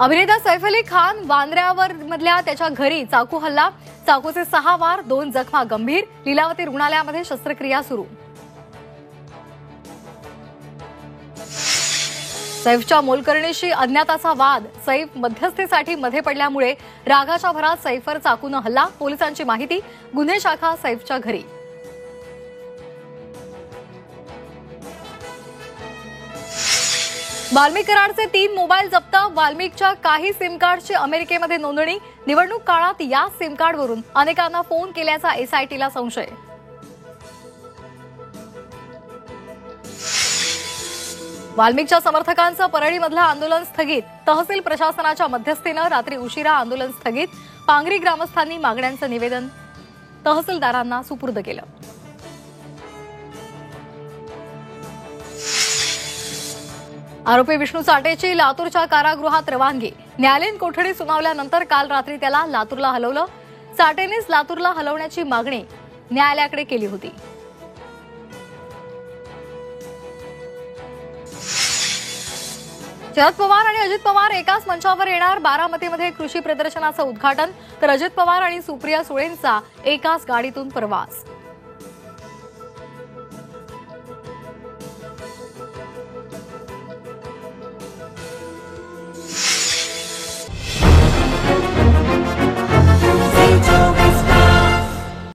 अभिनेता सैफ अली खान वांद्र्यावर मधल्या त्याच्या घरी चाकू हल्ला, चाकूचे 6 वार, 2 जखमा गंभीर, लीलावती रुग्णालयामध्ये शस्त्रक्रिया सुरू। सैफच्या मोलकरणीशी अज्ञाताचा वाद, सैफ मध्यस्थीसाठी मध्ये पडल्यामुळे रागाच्या भरात सैफवर चाकूने हल्ला, पोलिसांची माहिती, गुन्हे शाखा सैफच्या घरी। वाल्मिक कराडचे 3 मोबाईल जप्त, वाल्मिकच्या काही सिम कार्डची अमेरिकेमध्ये नोंदणी, निवडणूक काळात या सिम कार्डवरून अनेकांना फोन केल्याचा एसआयटीला संशय। वाल्मिकच्या समर्थकांचं परळीमधलं आंदोलन स्थगित, तहसील प्रशासनाच्या मध्यस्थीने रात्री उशिरा आंदोलन स्थगित, पांगरी ग्रामस्थांनी मागण्यांचं निवेदन तहसीलदारांना सुपूर्द केलं। आरोपी विष्णू चाटेची लातूरच्या कारागृहात रवानगी, न्यायालयीन कोठडी सुनावल्यानंतर काल रात्री त्याला लातूरला हलवलं। चाटेनेच लातूरला हलवण्याची मागणी न्यायालयाकडे केली होती। शरद पवार आणि अजित पवार एकाच मंचावर येणार, बारामतीमध्ये कृषी प्रदर्शनाचं उद्घाटन, तर अजित पवार आणि सुप्रिया सुळेंचा एकाच गाडीतून प्रवास।